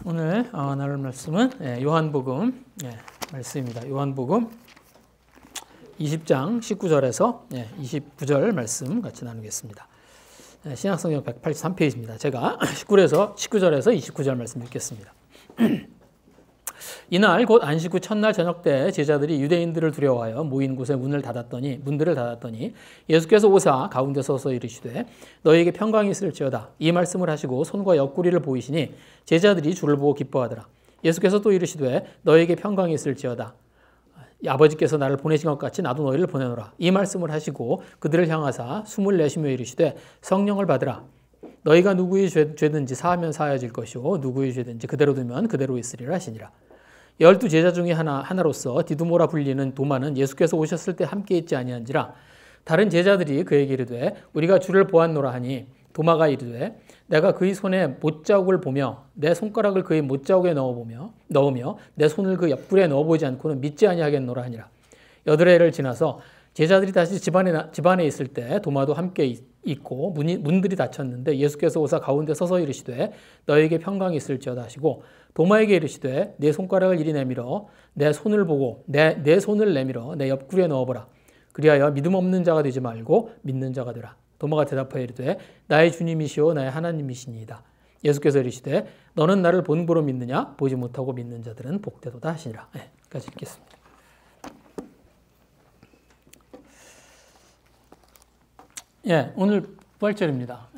오늘 나눌 말씀은 요한복음 말씀입니다. 요한복음 20장 19절에서 29절 말씀 같이 나누겠습니다. 신약성경 183페이지입니다. 제가 19절에서 29절 말씀 읽겠습니다. 이날 곧 안식 후 첫날 저녁 때 제자들이 유대인들을 두려워하여 모인 곳에 문들을 닫았더니 예수께서 오사 가운데 서서 이르시되 너희에게 평강이 있을지어다. 이 말씀을 하시고 손과 옆구리를 보이시니 제자들이 주를 보고 기뻐하더라. 예수께서 또 이르시되 너희에게 평강이 있을지어다. 아버지께서 나를 보내신 것 같이 나도 너희를 보내노라. 이 말씀을 하시고 그들을 향하사 숨을 내쉬며 이르시되 성령을 받으라. 너희가 누구의 죄든지 사하면 사하여질 것이요 누구의 죄든지 그대로 두면 그대로 있으리라 하시니라. 12 제자 중에 하나로서 디두모라 불리는 도마는 예수께서 오셨을 때 함께 있지 아니한지라. 다른 제자들이 그에게 이르되 우리가 주를 보았노라 하니 도마가 이르되 내가 그의 손에 못자국을 보며 내 손가락을 그의 못자국에 넣으며 내 손을 그 옆구리에 넣어보지 않고는 믿지 아니하겠노라 하니라. 8해를 지나서 제자들이 다시 집안에 있을 때 도마도 함께 있고 문들이 닫혔는데 예수께서 오사 가운데 서서 이르시되 너에게 평강이 있을지어다 하시고 도마에게 이르시되 내 손가락을 이리 내밀어 내 손을 보고 내 손을 내밀어 내 옆구리에 넣어보라. 그리하여 믿음 없는 자가 되지 말고 믿는 자가 되라. 도마가 대답하여 이르되 나의 주님이시오 나의 하나님이시니이다. 예수께서 이르시되 너는 나를 본보로 믿느냐 보지 못하고 믿는 자들은 복되도다 하시니라. 여기까지 읽겠습니다. 오늘 부활절입니다.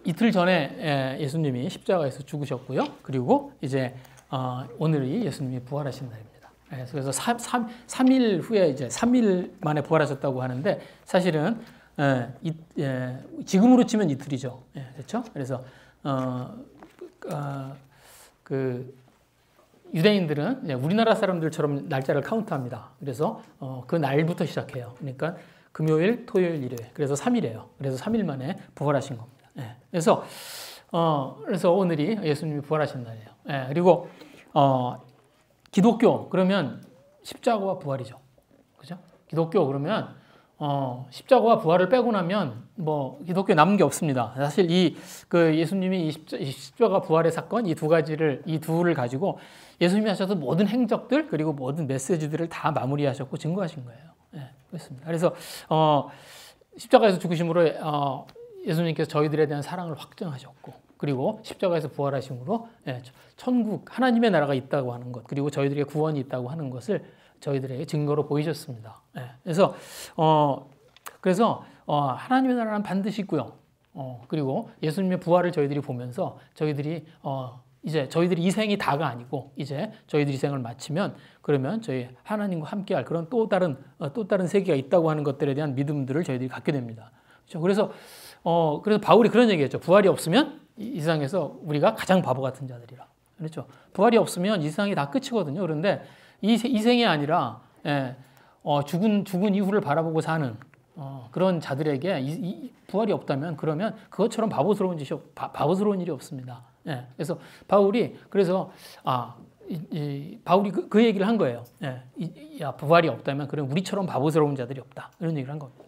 이틀 전에 예수님이 십자가에서 죽으셨고요. 그리고 이제 오늘이 예수님이 부활하신 날입니다. 그래서 3일 후에 이제 3일 만에 부활하셨다고 하는데 사실은 지금으로 치면 이틀이죠. 그렇죠? 그래서 유대인들은 우리나라 사람들처럼 날짜를 카운트합니다. 그래서 그 날부터 시작해요. 그러니까 금요일, 토요일, 일요일. 그래서 3일이에요. 그래서 3일 만에 부활하신 겁니다. 그래서 오늘이 예수님이 부활하신 날이에요. 그리고 기독교 그러면 십자가와 부활이죠. 그죠? 기독교 그러면 십자가와 부활을 빼고 나면 뭐 기독교에 남은 게 없습니다. 사실 예수님이 이 십자가 부활의 사건 이 둘을 가지고 예수님이 하셔서 모든 행적들 그리고 모든 메시지들을 다 마무리하셨고 증거하신 거예요. 그렇습니다. 그래서 십자가에서 죽으심으로 예수님께서 저희들에 대한 사랑을 확증하셨고 그리고 십자가에서 부활하심으로 천국 하나님의 나라가 있다고 하는 것 그리고 저희들에게 구원이 있다고 하는 것을 저희들에게 증거로 보이셨습니다. 그래서 하나님의 나라는 반드시 있고요. 그리고 예수님의 부활을 저희들이 보면서 저희들이 이제 저희들이 이 생이 다가 아니고 이제 저희들이 이 생을 마치면 그러면 저희 하나님과 함께할 그런 또 다른 세계가 있다고 하는 것들에 대한 믿음들을 저희들이 갖게 됩니다. 그렇죠? 그래서 바울이 그런 얘기했죠. 부활이 없으면 이 세상에서 우리가 가장 바보 같은 자들이라. 그렇죠? 부활이 없으면 이 세상이 다 끝이거든요. 그런데 이 생이 아니라 죽은 이후를 바라보고 사는 그런 자들에게 부활이 없다면 그러면 그것처럼 바보스러운 일이 없습니다. 그래서 바울이 그 얘기를 한 거예요. 부활이 없다면 그럼 우리처럼 바보스러운 자들이 없다. 이런 얘기를 한 겁니다.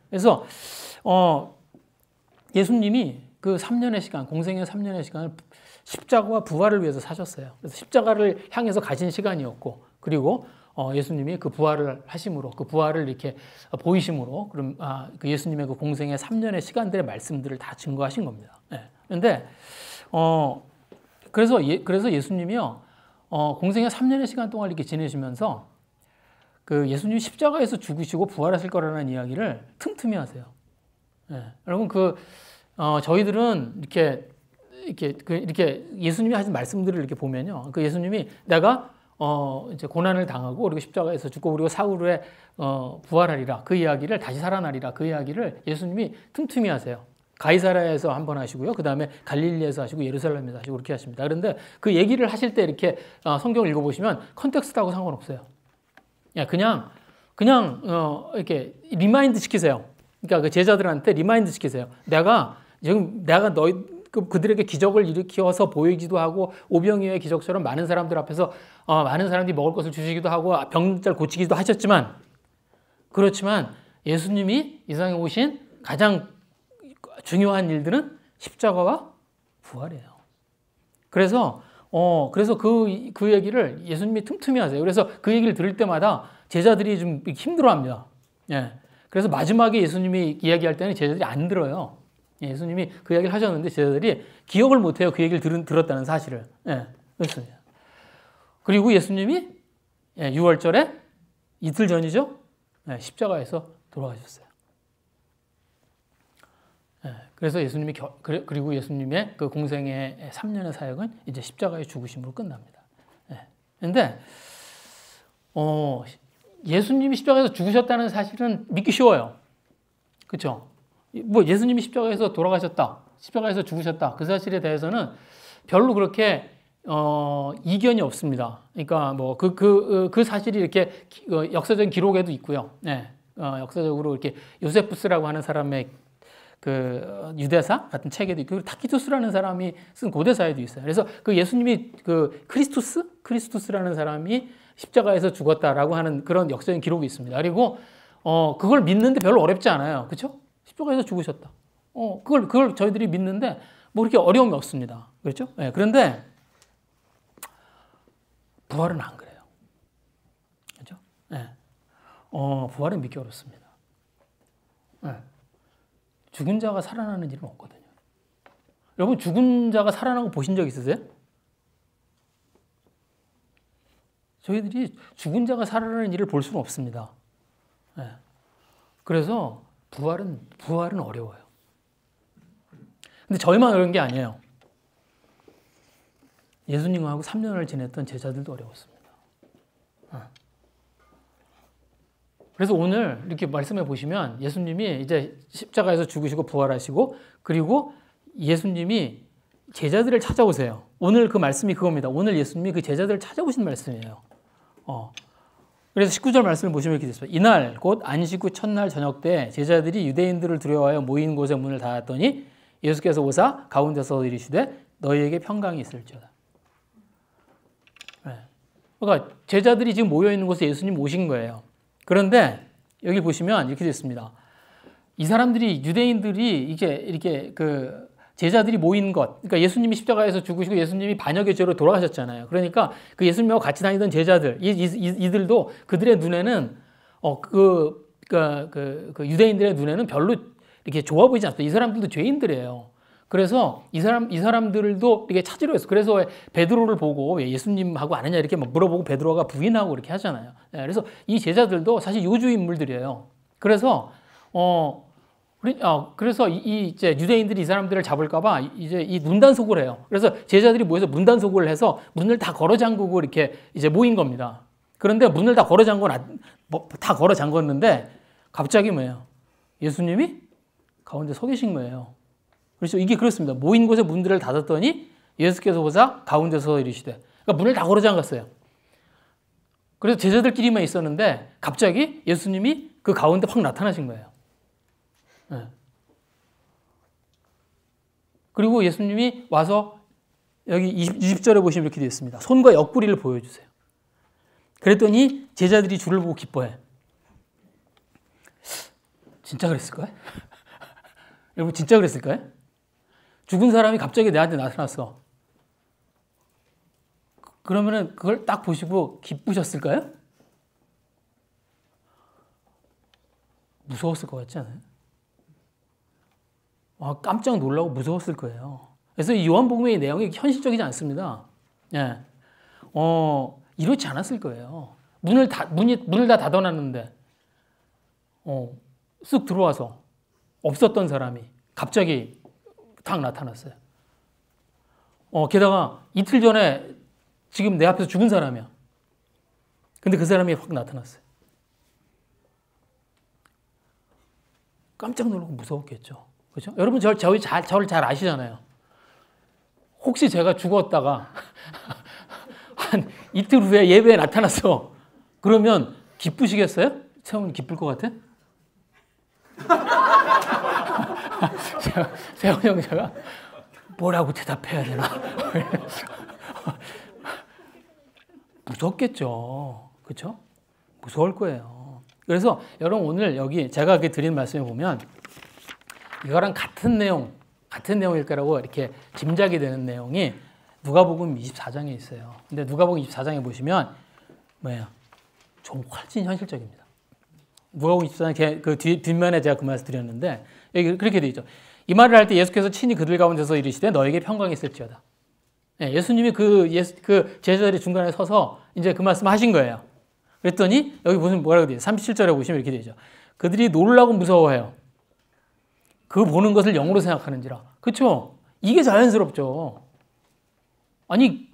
그래서 예수님이 그 3년의 시간, 공생의 3년의 시간을 십자가와 부활을 위해서 사셨어요. 그래서 십자가를 향해서 가신 시간이었고, 그리고 예수님이 그 부활을 하심으로, 그 부활을 이렇게 보이심으로, 그 예수님의 그 공생의 3년의 시간들의 말씀들을 다 증거하신 겁니다. 그런데 그래서 예수님이요, 공생의 3년의 시간 동안 이렇게 지내시면서 그 예수님이 십자가에서 죽으시고 부활하실 거라는 이야기를 틈틈이 하세요. 여러분 저희들은 이렇게 예수님이 하신 말씀들을 이렇게 보면요, 그 예수님이 내가 이제 고난을 당하고 그리고 십자가에서 죽고 그리고 사흘 후에 부활하리라 그 이야기를 다시 살아나리라 그 이야기를 예수님이 틈틈이 하세요. 가이사랴에서 한 번 하시고요. 그 다음에 갈릴리에서 하시고 예루살렘에서 하시고 그렇게 하십니다. 그런데 그 얘기를 하실 때 이렇게 성경을 읽어보시면 컨텍스트하고 상관없어요. 그냥 이렇게 리마인드 시키세요. 그러니까 그 제자들한테 리마인드 시키세요. 내가 그들에게 기적을 일으켜서 보이기도 하고 오병이어의 기적처럼 많은 사람들 앞에서 많은 사람들이 먹을 것을 주시기도 하고 병자를 고치기도 하셨지만 그렇지만 예수님이 이 세상에 오신 가장 중요한 일들은 십자가와 부활이에요. 그래서 그 얘기를 예수님이 틈틈이 하세요. 그래서 그 얘기를 들을 때마다 제자들이 좀 힘들어 합니다. 예. 그래서 마지막에 예수님이 이야기할 때는 제자들이 안 들어요. 예수님이 그 이야기를 하셨는데 제자들이 기억을 못 해요. 그 얘기를 들었다는 사실을. 예. 그렇습니다. 그리고 예수님이 6월절에 이틀 전이죠. 십자가에서 돌아가셨어요. 그래서 예수님이 그리고 예수님의 그 공생의 3년의 사역은 이제 십자가의 죽으심으로 끝납니다. 그런데 예수님이 십자가에서 죽으셨다는 사실은 믿기 쉬워요. 그렇죠? 뭐 예수님이 십자가에서 돌아가셨다, 십자가에서 죽으셨다 그 사실에 대해서는 별로 그렇게 이견이 없습니다. 그러니까 뭐 그 사실이 이렇게 역사적인 기록에도 있고요. 역사적으로 이렇게 요세푸스라고 하는 사람의 그 유대사 같은 책에도 있고 타키투스라는 사람이 쓴 고대사에도 있어요. 그래서 그 예수님이 그 크리스투스라는 사람이 십자가에서 죽었다라고 하는 그런 역사적인 기록이 있습니다. 그리고 그걸 믿는데 별로 어렵지 않아요. 그렇죠? 십자가에서 죽으셨다. 그걸 저희들이 믿는데 뭐 그렇게 어려움이 없습니다. 그렇죠? 그런데 부활은 안 그래요. 그렇죠? 부활은 믿기 어렵습니다. 죽은 자가 살아나는 일은 없거든요. 여러분 죽은 자가 살아나고 보신 적 있으세요? 저희들이 죽은 자가 살아나는 일을 볼 수는 없습니다. 그래서 부활은 어려워요. 근데 저희만 어려운 게 아니에요. 예수님하고 3년을 지냈던 제자들도 어려웠습니다. 그래서 오늘 이렇게 말씀해 보시면 예수님이 이제 십자가에서 죽으시고 부활하시고 그리고 예수님이 제자들을 찾아오세요. 오늘 그 말씀이 그겁니다. 오늘 예수님이 그 제자들을 찾아오신 말씀이에요. 그래서 19절 말씀을 보시면 이렇게 됐습니다. 이날 곧 안식 후 첫날 저녁 때 제자들이 유대인들을 두려워하여 모인 곳에 문을 닫았더니 예수께서 오사 가운데서 이르시되 너희에게 평강이 있을지어다. 그러니까 제자들이 지금 모여 있는 곳에 예수님 오신 거예요. 그런데 여기 보시면 이렇게 됐습니다. 이 사람들이 유대인들이 이렇게 그 제자들이 모인 것, 그러니까 예수님이 십자가에서 죽으시고 예수님이 반역의 죄로 돌아가셨잖아요. 그러니까 그 예수님하고 같이 다니던 제자들, 이들도 그들의 눈에는 그 유대인들의 눈에는 별로 이렇게 좋아 보이지 않습니다. 이 사람들도 죄인들이에요. 그래서 이 사람들도 이렇게 찾으려 했어. 그래서 베드로를 보고 왜 예수님하고 아느냐 이렇게 막 물어보고 베드로가 부인하고 이렇게 하잖아요. 그래서 이 제자들도 사실 요주 인물들이에요. 그래서 이제 유대인들이 이 사람들을 잡을까봐 이제 이 문단속을 해요. 그래서 제자들이 모여서 문단속을 해서 문을 다 걸어 잠그고 이렇게 이제 모인 겁니다. 그런데 문을 다 걸어 잠궜는데 갑자기 뭐예요? 예수님이 가운데 서 계신 거예요. 그래서 이게 그렇습니다. 모인 곳에 문들을 닫았더니 예수께서 오사 가운데서 이르시되. 그러니까 문을 다 걸어 잠갔어요. 그래서 제자들끼리만 있었는데 갑자기 예수님이 그 가운데 확 나타나신 거예요. 그리고 예수님이 와서 여기 20절에 보시면 이렇게 되어 있습니다. 손과 옆구리를 보여주세요. 그랬더니 제자들이 주를 보고 기뻐해. 진짜 그랬을까요? 여러분 진짜 그랬을까요? 죽은 사람이 갑자기 내한테 나타났어. 그러면은 그걸 딱 보시고 기쁘셨을까요? 무서웠을 것 같지 않아요? 깜짝 놀라고 무서웠을 거예요. 그래서 이 요한복음의 내용이 현실적이지 않습니다. 이렇지 않았을 거예요. 문을 다 닫아놨는데 쓱 들어와서 없었던 사람이 갑자기 딱 나타났어요. 게다가 이틀 전에 지금 내 앞에서 죽은 사람이야. 근데 그 사람이 확 나타났어요. 깜짝 놀라고 무서웠겠죠. 그렇죠? 여러분 저를 잘 아시잖아요. 혹시 제가 죽었다가 한 이틀 후에 예배에 나타났어. 그러면 기쁘시겠어요? 세훈이 기쁠 것 같아? 세훈 형 제가 뭐라고 대답해야 되나? 무섭겠죠. 그렇죠? 무서울 거예요. 그래서 여러분 오늘 여기 제가 이렇게 드린 말씀을 보면 이거랑 같은 내용일 거라고 이렇게 짐작이 되는 내용이 누가복음 24장에 있어요. 근데 누가복음 24장에 보시면 뭐예요? 좀 훨씬 현실적입니다. 누가복음 24장 그 뒷면에 제가 그 말씀 드렸는데 여기 그렇게 돼 있죠. 이 말을 할 때 예수께서 친히 그들 가운데서 이르시되 너에게 평강이 있을지어다. 예수님이 그 제자들이 중간에 서서 이제 그 말씀 하신 거예요. 그랬더니 여기 무슨 뭐라고 돼요? 37절에 보시면 이렇게 되죠. 그들이 놀라고 무서워해요. 그 보는 것을 영으로 생각하는지라. 그렇죠? 이게 자연스럽죠. 아니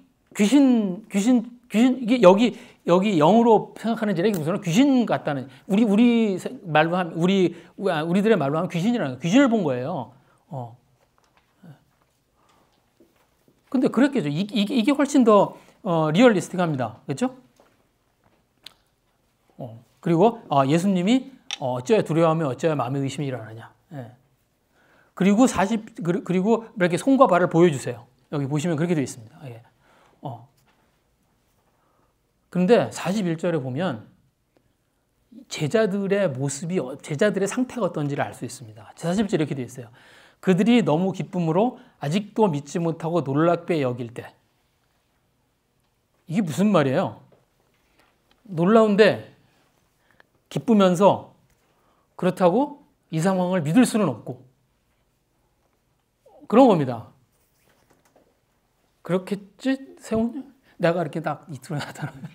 이게 여기 영으로 생각하는지라 이게 무슨 귀신 같다는 우리 말로 하면 우리들의 말로 하면 귀신이라는 귀신을 본 거예요. 근데 그랬겠죠. 이게 훨씬 더 리얼리스틱합니다. 그렇죠? 그리고 예수님이 어찌하여 두려워하며 어찌하여 마음의 의심이 일어나냐. 예. 그리고 그리고 이렇게 손과 발을 보여주세요. 여기 보시면 그렇게 되어 있습니다. 예. 그런데 41절에 보면 제자들의 모습이 제자들의 상태가 어떤지를 알 수 있습니다. 41절에 이렇게 되어 있어요. 그들이 너무 기쁨으로 아직도 믿지 못하고 놀랍게 여길 때. 이게 무슨 말이에요? 놀라운데 기쁘면서 그렇다고 이 상황을 믿을 수는 없고 그런 겁니다. 그렇겠지? 세훈? 내가 이렇게 딱 이틀을 나타나면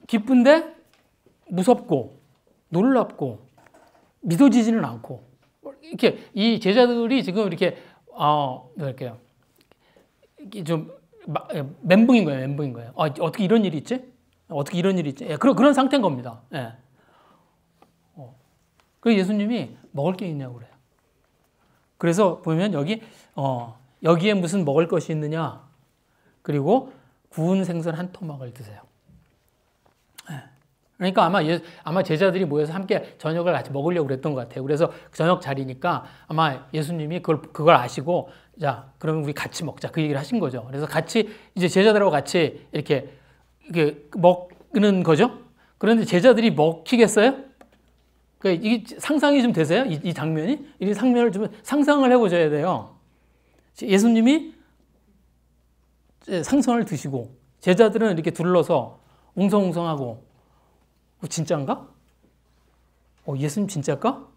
기쁜데 무섭고 놀랍고 믿어지지는 않고 이렇게 이 제자들이 지금 이렇게 좀 멘붕인 거예요. 어떻게 이런 일이 있지? 어떻게 이런 일이 있지? 그런 상태인 겁니다. 예. 그래서 예수님이 먹을 게 있냐고 그래요. 그래서 보면 여기에 무슨 먹을 것이 있느냐? 그리고 구운 생선 한 토막을 드세요. 예. 그러니까 아마 제자들이 모여서 함께 저녁을 같이 먹으려고 그랬던 것 같아요. 그래서 저녁 자리니까 아마 예수님이 그걸 아시고 자, 그러면 우리 같이 먹자. 그 얘기를 하신 거죠. 그래서 같이 이제 제자들하고 같이 이렇게 먹는 거죠. 그런데 제자들이 먹히겠어요? 그러니까 이게 상상이 좀 되세요? 이 장면이? 이 장면을 좀 상상을 해보셔야 돼요. 예수님이 생선을 드시고 제자들은 이렇게 둘러서 웅성웅성하고 진짜인가? 예수님 진짜일까?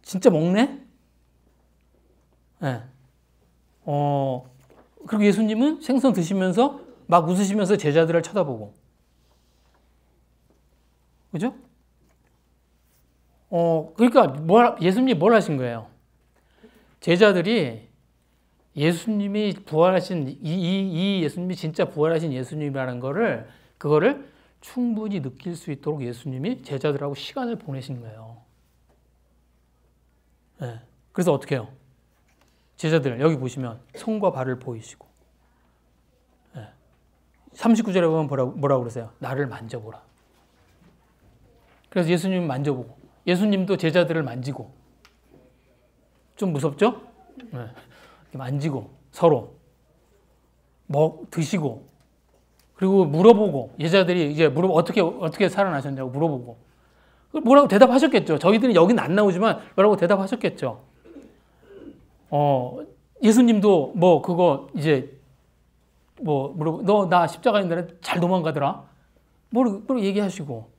진짜 먹네? 네. 그리고 예수님은 생선 드시면서 막 웃으시면서 제자들을 쳐다보고. 그죠? 그러니까 예수님이 뭘 하신 거예요? 제자들이 예수님이 부활하신 이 예수님이 진짜 부활하신 예수님이라는 그거를 충분히 느낄 수 있도록 예수님이 제자들하고 시간을 보내신 거예요. 네. 그래서 어떻게 해요? 제자들 여기 보시면 손과 발을 보이시고 39절에 보면 뭐라고 그러세요? 나를 만져보라. 그래서 예수님 만져보고 예수님도 제자들을 만지고 좀 무섭죠? 네. 만지고 서로 드시고 그리고 물어보고 제자들이 이제 어떻게 살아나셨냐고 물어보고 뭐라고 대답하셨겠죠. 저희들은 여기는 안 나오지만 뭐라고 대답하셨겠죠. 예수님도 그거 이제 물어보고 너 나 십자가 있는 날에 잘 도망가더라. 뭐 얘기하시고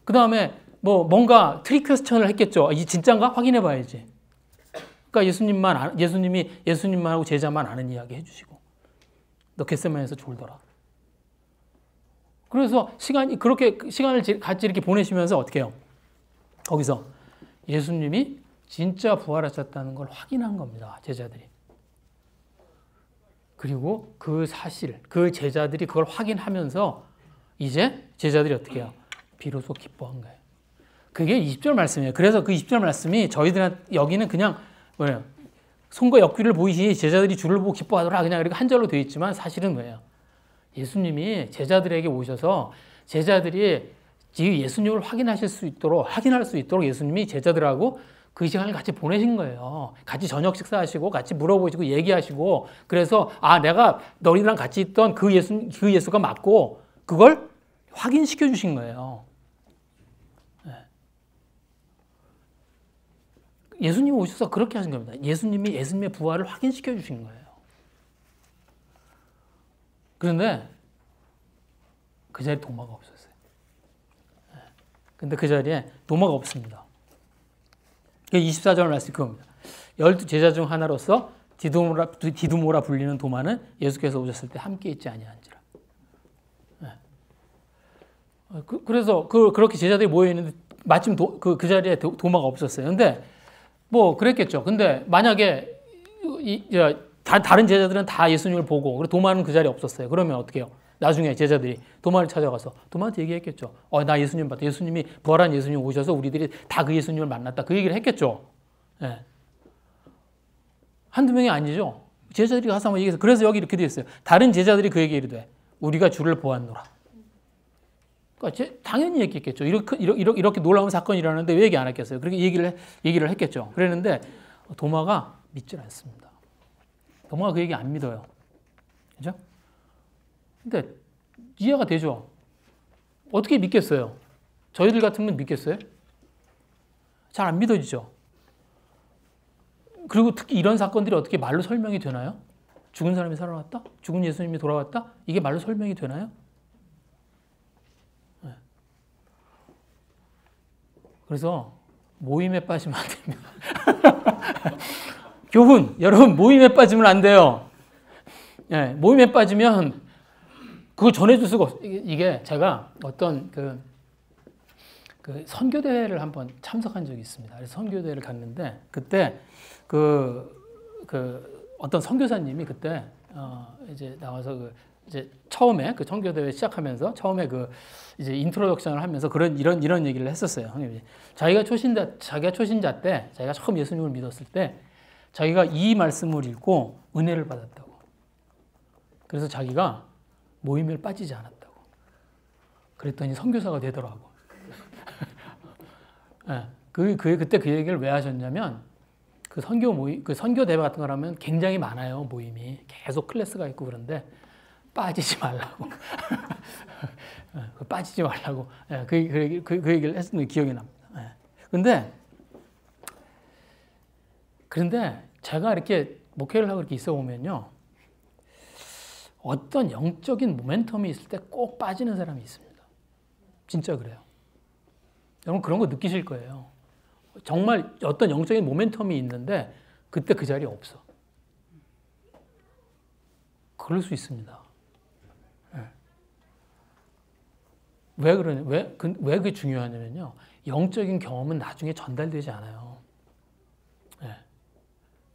그 다음에 뭔가 트릭 퀘스천을 했겠죠. 이 진짠가 확인해 봐야지. 그러니까 예수님만 하고 제자만 아는 이야기 해주시고 너 겟세마네에서 졸더라. 그래서 그렇게 시간을 같이 이렇게 보내시면서 어떻게 해요? 거기서 예수님이 진짜 부활하셨다는 걸 확인한 겁니다. 제자들이. 그리고 그 사실, 그 제자들이 그걸 확인하면서 이제 제자들이 어떻게 해요? 비로소 기뻐한 거예요. 그게 20절 말씀이에요. 그래서 그 20절 말씀이 저희들한테 여기는 그냥 뭐예요? 손과 옆귀를 보이시니 제자들이 주를 보고 기뻐하더라. 그냥 이렇게 한 절로 되어 있지만 사실은 뭐예요? 예수님이 제자들에게 오셔서 제자들이 예수님을 확인할 수 있도록 예수님이 제자들하고 그 시간을 같이 보내신 거예요. 같이 저녁 식사하시고 같이 물어보시고 얘기하시고 그래서 내가 너희랑 같이 있던 그 예수가 맞고 그걸 확인시켜 주신 거예요. 예수님이 오셔서 그렇게 하신 겁니다. 예수님의 부활을 확인시켜 주신 거예요. 그런데 그 자리에 도마가 없었어요. 근데 그 자리에 도마가 없습니다. 24절 말씀 그겁니다. 12제자 중 하나로서 디두모라 불리는 도마는 예수께서 오셨을 때 함께 있지 아니한지라. 그래서 그렇게 제자들이 모여 있는데 마침 그 자리에 도마가 없었어요. 근데 뭐 그랬겠죠. 근데 만약에 다른 제자들은 다 예수님을 보고 그리고 도마는 그 자리에 없었어요. 그러면 어떻게 해요? 나중에 제자들이 도마를 찾아가서 도마한테 얘기했겠죠. 나 예수님 봤다. 예수님이 부활한 예수님 오셔서 우리들이 다 그 예수님을 만났다. 그 얘기를 했겠죠. 예. 한두 명이 아니죠. 제자들이 가서 한번 얘기해서 그래서 여기 이렇게 되어 있어요. 다른 제자들이 그 얘기를 돼. 우리가 주를 보았노라. 그러니까 당연히 얘기했겠죠. 이렇게 놀라운 사건이 일어나는데 왜 얘기 안 했겠어요? 그렇게 얘기를 했겠죠. 그랬는데 도마가 믿질 않습니다. 도마가 그 얘기 안 믿어요. 그죠? 근데 이해가 되죠? 어떻게 믿겠어요? 저희들 같으면 믿겠어요? 잘 안 믿어지죠? 그리고 특히 이런 사건들이 어떻게 말로 설명이 되나요? 죽은 사람이 살아났다? 죽은 예수님이 돌아왔다? 이게 말로 설명이 되나요? 네. 그래서 모임에 빠지면 안 됩니다. 교훈, 여러분 모임에 빠지면 안 돼요. 네, 모임에 빠지면 그거 전해줄 수가 없어요. 이게 제가 어떤 그 선교대회를 한번 참석한 적이 있습니다. 그래서 선교대회를 갔는데 그때 어떤 선교사님이 그때 이제 나와서 이제 처음에 그 선교대회 시작하면서 처음에 이제 인트로덕션을 하면서 이런 얘기를 했었어요. 자기가 초신자 때 자기가 처음 예수님을 믿었을 때 자기가 이 말씀을 읽고 은혜를 받았다고. 그래서 자기가 모임에 빠지지 않았다고. 그랬더니 선교사가 되더라고. 네, 그때 그 얘기를 왜 하셨냐면 그 선교 대회 같은 걸 하면 굉장히 많아요. 모임이 계속 클래스가 있고 그런데 빠지지 말라고. 빠지지 말라고. 네, 그 얘기를 했던 게 기억이 납니다. 네. 그런데 제가 이렇게 목회를 하고 이렇게 있어 보면요. 어떤 영적인 모멘텀이 있을 때 꼭 빠지는 사람이 있습니다. 진짜 그래요. 여러분 그런 거 느끼실 거예요. 정말 어떤 영적인 모멘텀이 있는데 그때 그 자리에 없어. 그럴 수 있습니다. 왜 그게 중요하냐면요. 영적인 경험은 나중에 전달되지 않아요.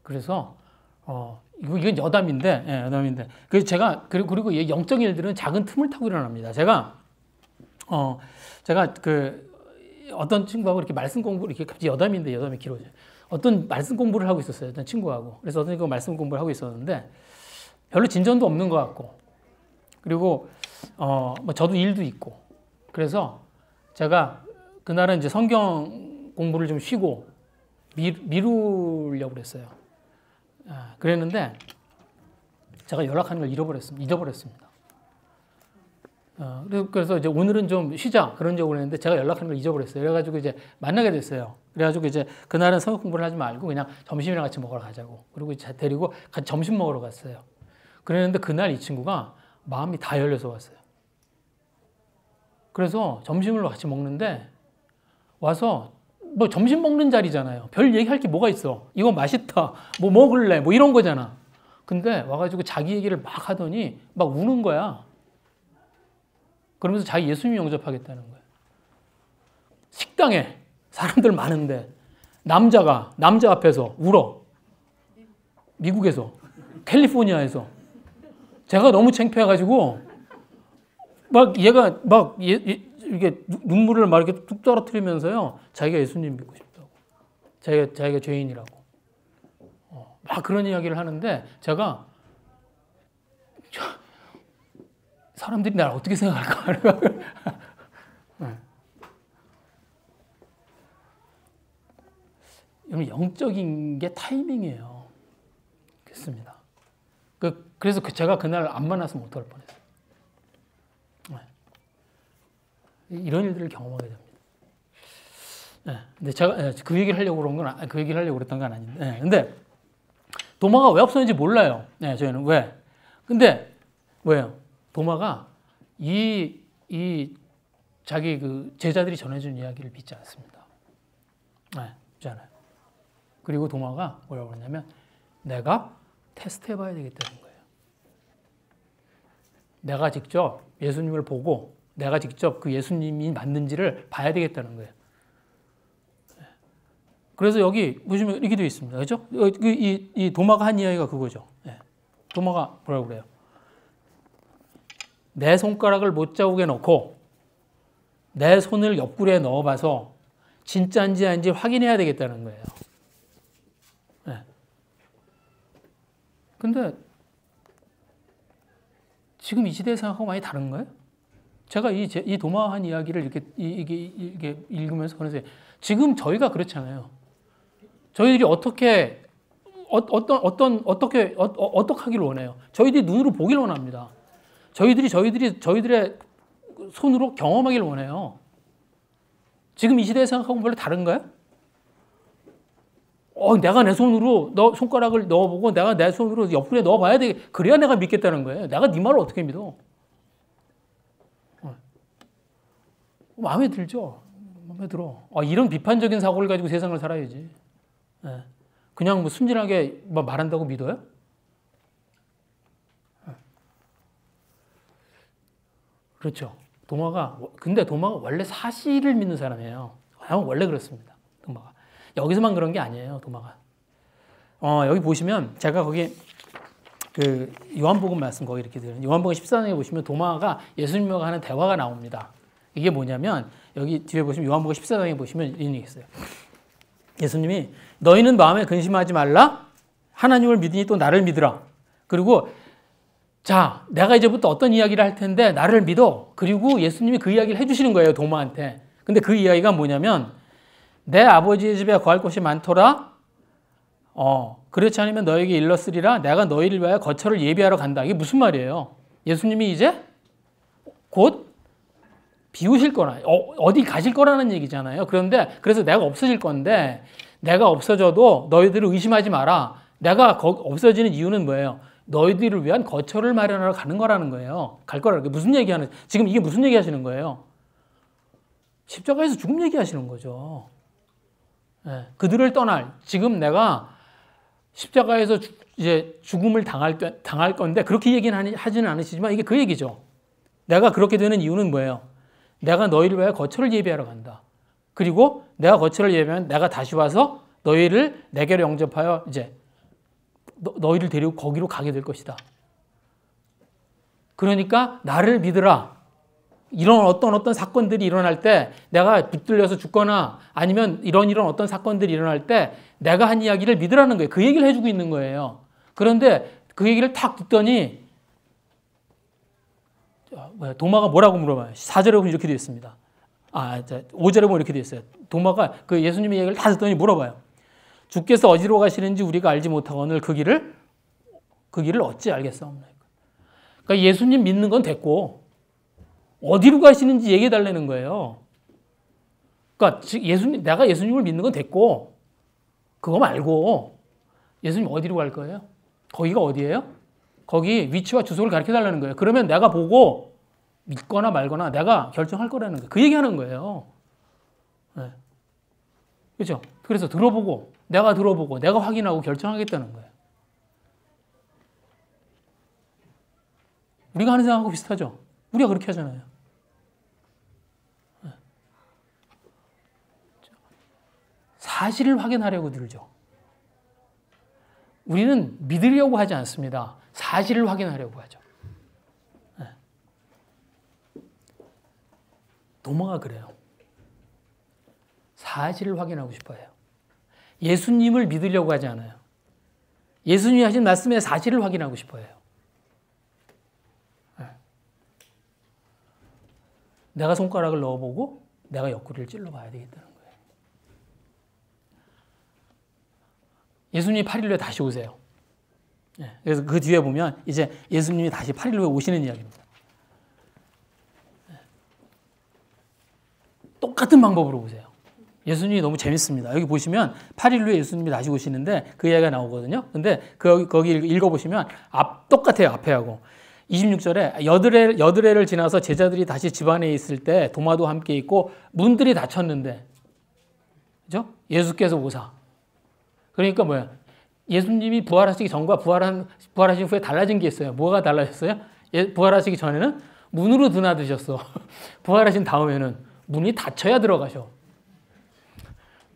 그래서 이건 여담인데, 여담인데. 그래서 그리고 영적인 일들은 작은 틈을 타고 일어납니다. 제가 어떤 친구하고 이렇게 말씀 공부를 이렇게 갑자기 여담이 길어져요. 어떤 말씀 공부를 하고 있었어요. 어떤 친구하고. 그래서 어떤 친구가 말씀 공부를 하고 있었는데 별로 진전도 없는 것 같고. 그리고 뭐 저도 일도 있고. 그래서 제가 그날은 이제 성경 공부를 좀 쉬고 미루려고 그랬어요. 그랬는데 제가 연락하는 걸 잊어버렸습니다. 그래서 이제 오늘은 좀 쉬자 그러려고 그랬는데 제가 연락하는 걸 잊어버렸어요. 그래가지고 이제 만나게 됐어요. 그래가지고 이제 그날은 성경 공부를 하지 말고 그냥 점심이랑 같이 먹으러 가자고. 그리고 데리고 같이 점심 먹으러 갔어요. 그랬는데 그날 이 친구가 마음이 다 열려서 왔어요. 그래서 점심을 같이 먹는데 와서 뭐 점심 먹는 자리잖아요. 별 얘기할 게 뭐가 있어. 이거 맛있다. 뭐 먹을래. 뭐 이런 거잖아. 근데 와가지고 자기 얘기를 막 하더니 막 우는 거야. 그러면서 자기 예수님 영접하겠다는 거야. 식당에 사람들 많은데 남자 앞에서 울어. 미국에서. 캘리포니아에서. 제가 너무 창피해가지고 얘가 이렇게 눈물을 막 이렇게 뚝 떨어뜨리면서요. 자기가 예수님 믿고 싶다고. 자기가 죄인이라고. 막 그런 이야기를 하는데 제가 사람들이 나를 어떻게 생각할까? 여러분 영적인 게 타이밍이에요. 그렇습니다. 그래서 제가 그날 안 만났으면 어떡할 뻔했어요. 이런 일들을 경험하게 됩니다. 근데 제가 그 얘기를 하려고 그 얘기를 하려고 그랬던 건 아닌데. 근데 도마가 왜 없었는지 몰라요. 저희는 왜? 근데 왜요? 도마가 이 자기 그 제자들이 전해준 이야기를 믿지 않습니다. 믿지 않아요. 그리고 도마가 뭐라고 그러냐면 내가 테스트해봐야 되겠다는 거예요. 내가 직접 예수님을 보고 내가 직접 그 예수님이 맞는지를 봐야 되겠다는 거예요. 그래서 여기 보시면 이렇게 되어 있습니다. 그렇죠? 이 도마가 한 이야기가 그거죠. 도마가 뭐라고 그래요? 내 손가락을 못자국에 넣고 내 손을 옆구리에 넣어봐서 진짜인지 아닌지 확인해야 되겠다는 거예요. 근데 지금 이 시대의 생각하고 많이 다른 거예요? 제가 이 도마한 이야기를 이렇게 읽으면서 그러세요. 지금 저희가 그렇잖아요. 저희들이 어떻게 하기를 원해요? 저희들이 눈으로 보기를 원합니다. 저희들의 손으로 경험하기를 원해요. 지금 이 시대의 생각하고 별로 다른가요? 내가 내 손으로 손가락을 넣어보고 내가 내 손으로 옆구리에 넣어봐야 돼. 그래야 내가 믿겠다는 거예요. 내가 네 말을 어떻게 믿어? 마음에 들죠? 마음에 들어. 이런 비판적인 사고를 가지고 세상을 살아야지. 그냥 뭐 순진하게 말한다고 믿어요? 그렇죠. 근데 도마가 원래 사실을 믿는 사람이에요. 원래 그렇습니다. 도마가. 여기서만 그런 게 아니에요, 도마가. 여기 보시면 제가 거기 그 요한복음 말씀 거기 이렇게 드려요. 요한복음 14장에 보시면 도마가 예수님과 하는 대화가 나옵니다. 이게 뭐냐면 여기 뒤에 보시면 요한복음 14장에 보시면 이런 얘기 있어요. 예수님이 너희는 마음에 근심하지 말라. 하나님을 믿으니 또 나를 믿으라. 그리고 자, 내가 이제부터 어떤 이야기를 할 텐데 나를 믿어. 그리고 예수님이 그 이야기를 해주시는 거예요, 도마한테. 근데 그 이야기가 뭐냐면 내 아버지의 집에 거할 곳이 많더라. 그렇지 않으면 너에게 일렀으리라. 내가 너희를 위하여 거처를 예비하러 간다. 이게 무슨 말이에요? 예수님이 이제 곧 비우실 거라. 어디 가실 거라는 얘기잖아요. 그래서 내가 없어질 건데 내가 없어져도 너희들을 의심하지 마라. 내가 없어지는 이유는 뭐예요? 너희들을 위한 거처를 마련하러 가는 거라는 거예요. 갈 거라는 게 무슨 얘기하는? 지금 이게 무슨 얘기하시는 거예요? 십자가에서 죽음 얘기하시는 거죠. 그들을 떠날. 지금 내가 십자가에서 이제 죽음을 당할 건데 그렇게 얘기는 하지는 않으시지만 이게 그 얘기죠. 내가 그렇게 되는 이유는 뭐예요? 내가 너희를 위해 거처를 예비하러 간다. 그리고 내가 거처를 예비하면 내가 다시 와서 너희를 내게로 영접하여 이제 너희를 데리고 거기로 가게 될 것이다. 그러니까 나를 믿으라. 이런 어떤 사건들이 일어날 때 내가 붙들려서 죽거나 아니면 이런 어떤 사건들이 일어날 때 내가 한 이야기를 믿으라는 거예요. 그 얘기를 해주고 있는 거예요. 그런데 그 얘기를 탁 듣더니 도마가 뭐라고 물어봐요. 4절에 보면 이렇게 되어 있습니다. 5절에 보면 이렇게 되어 있어요. 도마가 그 예수님의 얘기를 다 듣더니 물어봐요. 주께서 어디로 가시는지 우리가 알지 못하거늘 그 길을 어찌 알겠사옵나이까. 그러니까 예수님 믿는 건 됐고 어디로 가시는지 얘기해 달라는 거예요. 그러니까 내가 예수님을 믿는 건 됐고 그거 말고 예수님 어디로 갈 거예요? 거기가 어디예요? 거기 위치와 주소를 가르쳐 달라는 거예요. 그러면 내가 보고 믿거나 말거나 내가 결정할 거라는 거예요. 그 얘기하는 거예요. 그렇죠? 그래서 내가 들어보고 내가 확인하고 결정하겠다는 거예요. 우리가 하는 생각하고 비슷하죠? 우리가 그렇게 하잖아요. 사실을 확인하려고 들죠. 우리는 믿으려고 하지 않습니다. 사실을 확인하려고 하죠. 도마가 그래요. 사실을 확인하고 싶어요. 예수님을 믿으려고 하지 않아요. 예수님이 하신 말씀의 사실을 확인하고 싶어요. 내가 손가락을 넣어보고 내가 옆구리를 찔러봐야 되겠다는 거예요. 예수님이 8일 후에 다시 오세요. 그래서 그 뒤에 보면 이제 예수님이 다시 8일 후에 오시는 이야기입니다. 똑같은 방법으로 오세요. 예수님이 너무 재밌습니다. 여기 보시면 8일 후에 예수님이 다시 오시는데 그 이야기가 나오거든요. 근데 거기 읽어보시면 똑같아요. 앞에하고. 26절에 여드레를 지나서 제자들이 다시 집안에 있을 때 도마도 함께 있고 문들이 닫혔는데, 그죠? 예수께서 오사. 그러니까 뭐야? 예수님이 부활하시기 전과 부활하신 후에 달라진 게 있어요. 뭐가 달라졌어요? 부활하시기 전에는 문으로 드나드셨어. 부활하신 다음에는 문이 닫혀야 들어가셔.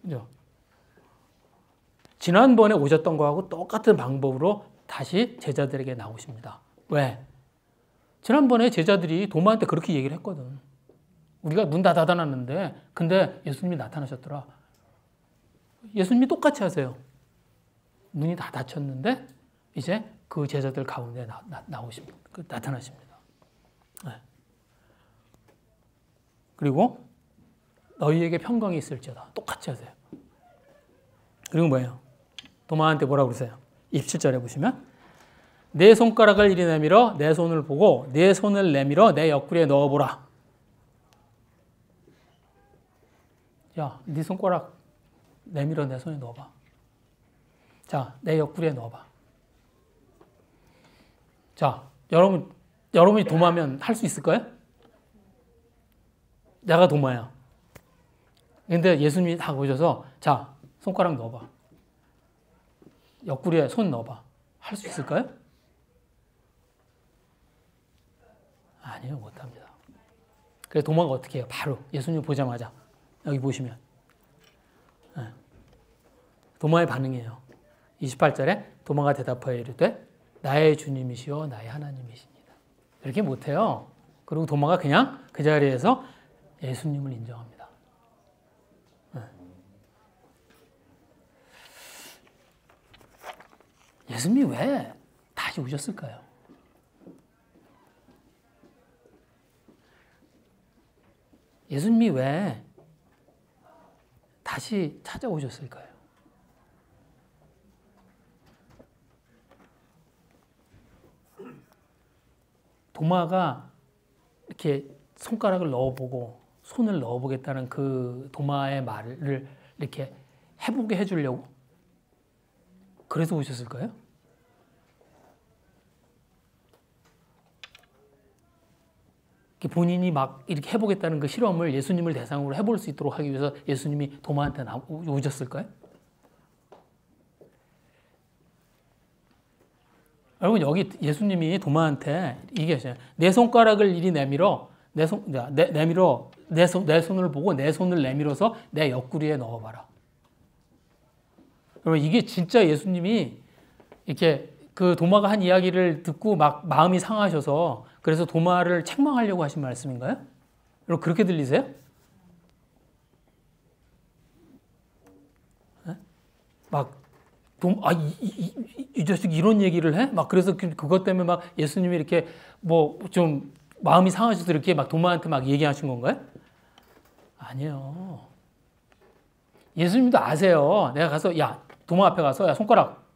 그죠? 지난번에 오셨던 거하고 똑같은 방법으로 다시 제자들에게 나오십니다. 왜? 지난번에 제자들이 도마한테 그렇게 얘기를 했거든. 우리가 문 다 닫아놨는데 근데 예수님이 나타나셨더라. 예수님이 똑같이 하세요. 문이 다 닫혔는데 이제 그 제자들 가운데 나오십니다. 나타나십니다. 네. 그리고 너희에게 평강이 있을지어다. 똑같이 하세요. 그리고 뭐예요? 도마한테 뭐라고 그러세요? 27절에 보시면 내 손가락을 이리 내밀어 내 손을 보고 내 손을 내밀어 내 옆구리에 넣어보라. 야, 네 손가락 내밀어 내 손에 넣어봐. 자, 내 옆구리에 넣어봐. 자, 여러분이 도마면 할 수 있을까요? 내가 도마야. 근데 예수님이 다 오셔서 자, 손가락 넣어봐. 옆구리에 손 넣어봐. 할 수 있을까요? 아니요, 못합니다. 그래서 도마가 어떻게 해요? 바로 예수님 보자마자 여기 보시면 도마의 반응이에요. 28절에 도마가 대답하여 이르되 나의 주님이시오 나의 하나님이십니다. 이렇게 못해요. 그리고 도마가 그냥 그 자리에서 예수님을 인정합니다. 예수님이 왜 다시 오셨을까요? 예수님이 왜 다시 찾아오셨을까요? 도마가 이렇게 손가락을 넣어보고 손을 넣어보겠다는 그 도마의 말을 이렇게 해보게 해주려고? 그래서 오셨을까요? 본인이 막 이렇게 해보겠다는 그 실험을 예수님을 대상으로 해볼 수 있도록 하기 위해서 예수님이 도마한테 오셨을까요? 여러분, 여기 예수님이 도마한테 이게 내 손가락을 이리 내밀어 내 손을 보고 내 손을 내밀어서 내 옆구리에 넣어봐라. 여러분, 이게 진짜 예수님이 이렇게 그 도마가 한 이야기를 듣고 막 마음이 상하셔서 그래서 도마를 책망하려고 하신 말씀인가요? 여러분, 그렇게 들리세요? 네? 막 이 자식 이런 얘기를 해? 막 그래서 그것 때문에 막 예수님이 이렇게 뭐 좀 마음이 상하셔서 이렇게 막 도마한테 막 얘기하신 건가요? 아니에요. 예수님도 아세요. 내가 가서 야, 도마 앞에 가서 야, 손가락.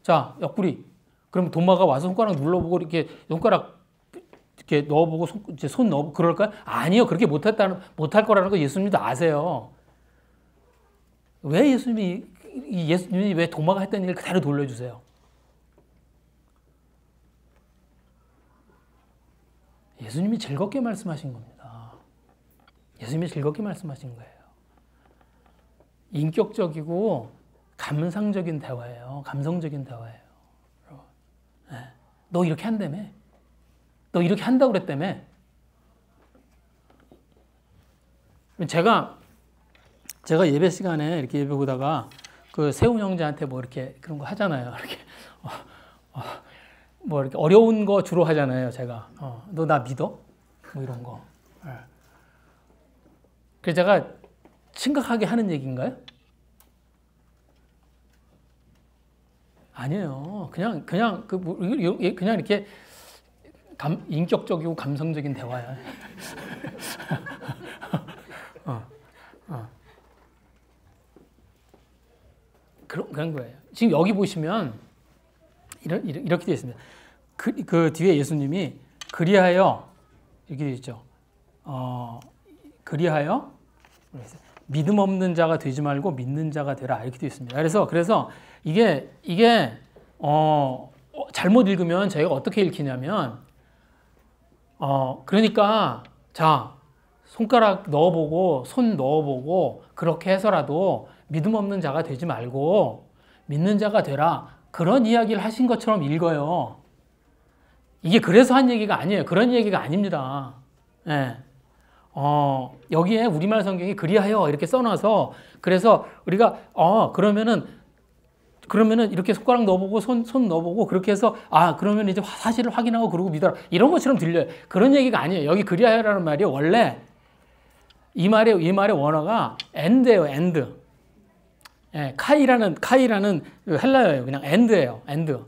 자, 옆구리. 그럼 도마가 와서 손가락 눌러보고 이렇게 손가락 이렇게 넣어보고 손 넣어보고 그럴까요? 아니요. 그렇게 못할 거라는 거 예수님도 아세요. 왜 예수님이 왜 도마가 했던 일을 그대로 돌려주세요? 예수님이 즐겁게 말씀하신 겁니다. 예수님이 즐겁게 말씀하신 거예요. 인격적이고 감상적인 대화예요. 감성적인 대화예요. 네. 너 이렇게 한다며? 너 이렇게 한다고 그랬다며? 제가 예배 시간에 이렇게 예배 보다가 그 세훈 형제한테 뭐 이렇게 그런 거 하잖아요. 이렇게 뭐 이렇게 어려운 거 주로 하잖아요. 제가 너 나 믿어? 뭐 이런 거. 네. 그래서 제가 심각하게 하는 얘기인가요? 아니에요. 그냥 이렇게 인격적이고 감성적인 대화야. 그런 거예요. 지금 여기 보시면 이렇게 되어 있습니다. 그 뒤에 예수님이 그리하여 이렇게 되어 있죠. 그리하여 믿음 없는 자가 되지 말고 믿는 자가 되라 이렇게 되어 있습니다. 그래서 이게 잘못 읽으면 저희가 어떻게 읽히냐면 그러니까 자 손가락 넣어보고 손 넣어보고 그렇게 해서라도 믿음 없는 자가 되지 말고 믿는 자가 되라 그런 이야기를 하신 것처럼 읽어요. 이게 그래서 한 얘기가 아니에요. 그런 얘기가 아닙니다. 예. 여기에 우리말 성경이 그리하여 이렇게 써놔서 그래서 우리가 그러면은 이렇게 손가락 넣어보고 손 넣어보고 그렇게 해서 그러면 이제 사실을 확인하고 그러고 믿어라 이런 것처럼 들려요. 그런 얘기가 아니에요. 여기 그리하여라는 말이 원래 이 말의 원어가 and예요. and. 예, 카이라는 헬라어예요. 그냥 and예요. and.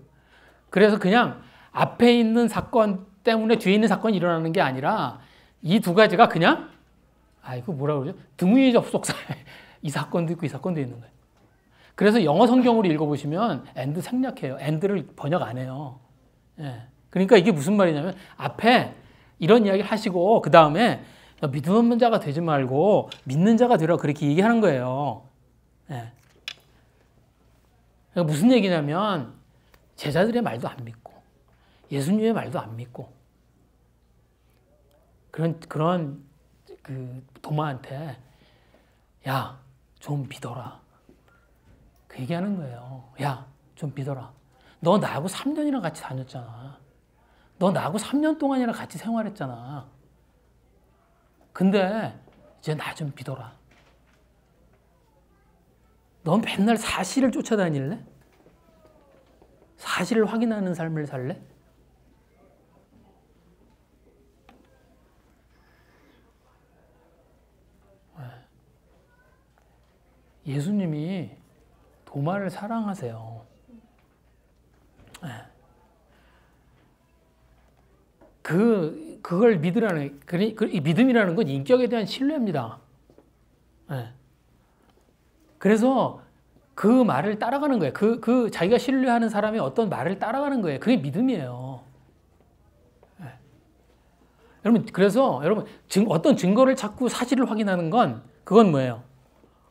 그래서 그냥 앞에 있는 사건 때문에 뒤에 있는 사건이 일어나는 게 아니라 이 두 가지가 그냥 이거 뭐라 그러죠? 등위 접속사에 이 사건도 있고 이 사건도 있는 거예요. 그래서 영어 성경으로 읽어보시면 and 생략해요. and를 번역 안 해요. 예. 그러니까 이게 무슨 말이냐면 앞에 이런 이야기를 하시고 그 다음에 믿음 없는 자가 되지 말고 믿는 자가 되라 그렇게 얘기하는 거예요. 예. 그러니까 무슨 얘기냐면 제자들의 말도 안 믿고 예수님의 말도 안 믿고 그런 그 도마한테 야, 좀 믿어라. 그 얘기하는 거예요. 야, 좀 믿어라. 너 나하고 3년이나 같이 다녔잖아. 너 나하고 3년 동안이나 같이 생활했잖아. 근데 이제 나 좀 믿어라. 넌 맨날 사실을 쫓아다닐래? 사실을 확인하는 삶을 살래? 예수님이 도마를 사랑하세요. 그걸 믿으라는, 이 믿음이라는 건 인격에 대한 신뢰입니다. 그래서 그 말을 따라가는 거예요. 자기가 신뢰하는 사람의 어떤 말을 따라가는 거예요. 그게 믿음이에요. 그래서 여러분, 어떤 증거를 찾고 사실을 확인하는 그건 뭐예요?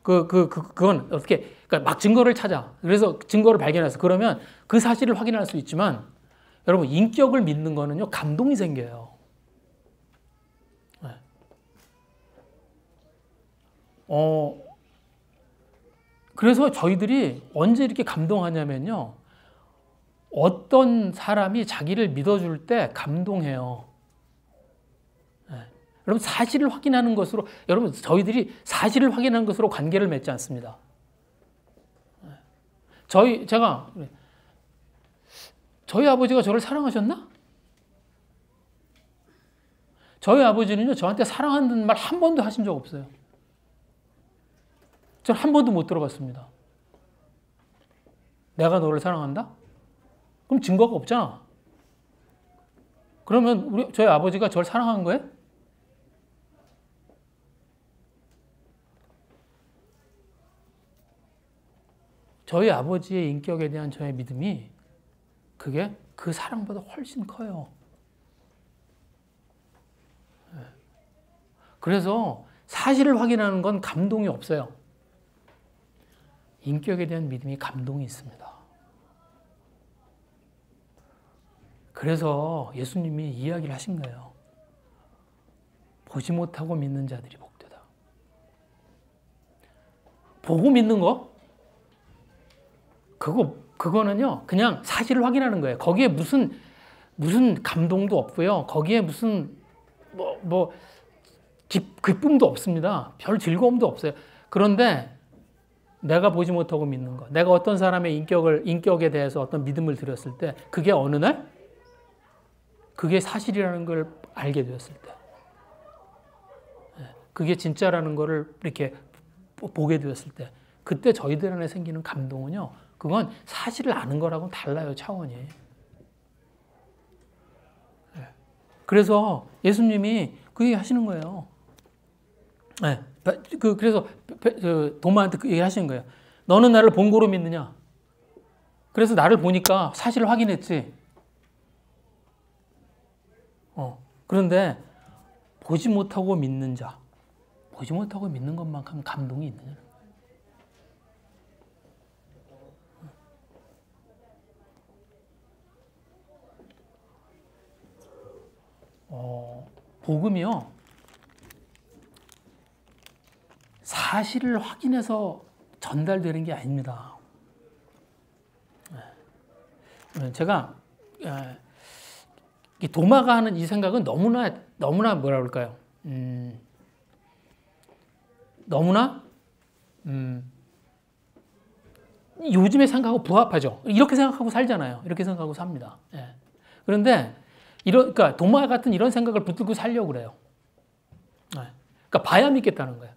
그건 어떻게, 그러니까 막 증거를 찾아. 그래서 증거를 발견해서 그러면 그 사실을 확인할 수 있지만, 여러분, 인격을 믿는 거는요, 감동이 생겨요. 그래서 저희들이 언제 이렇게 감동하냐면요, 어떤 사람이 자기를 믿어줄 때 감동해요. 여러분, 사실을 확인하는 것으로, 여러분, 저희들이 사실을 확인하는 것으로 관계를 맺지 않습니다. 저희 아버지가 저를 사랑하셨나? 저희 아버지는요, 저한테 사랑한다는 말 한 번도 하신 적 없어요. 저는 한 번도 못 들어봤습니다. 내가 너를 사랑한다? 그럼 증거가 없잖아. 그러면 저희 아버지가 저를 사랑한 거예요? 저희 아버지의 인격에 대한 저의 믿음이 그게 그 사랑보다 훨씬 커요. 그래서 사실을 확인하는 건 감동이 없어요. 인격에 대한 믿음이 감동이 있습니다. 그래서 예수님이 이야기를 하신 거예요. 보지 못하고 믿는 자들이 복되다. 보고 믿는 거? 그거는요, 그냥 사실을 확인하는 거예요. 거기에 무슨 감동도 없고요. 거기에 무슨, 기쁨도 없습니다. 별 즐거움도 없어요. 그런데 내가 보지 못하고 믿는 거, 내가 어떤 사람의 인격에 대해서 어떤 믿음을 드렸을 때, 그게 어느 날, 그게 사실이라는 걸 알게 되었을 때, 그게 진짜라는 거를 이렇게 보게 되었을 때, 그때 저희들 안에 생기는 감동은요, 그건 사실을 아는 거랑은 달라요, 차원이. 그래서 예수님이 그 얘기 하시는 거예요. 그래서 도마한테 그 얘기 하시는 거예요. 너는 나를 본고로 믿느냐? 그래서 나를 보니까 사실을 확인했지. 그런데 보지 못하고 믿는 자, 보지 못하고 믿는 것만큼 감동이 있느냐. 복음이요. 사실을 확인해서 전달되는 게 아닙니다. 제가 도마가 하는 이 생각은 너무나 뭐라 그럴까요? 너무나 요즘의 생각하고 부합하죠. 이렇게 생각하고 살잖아요. 이렇게 생각하고 삽니다. 예. 그런데 그러니까 도마 같은 이런 생각을 붙들고 살려고 그래요. 예. 그러니까 봐야 믿겠다는 거예요.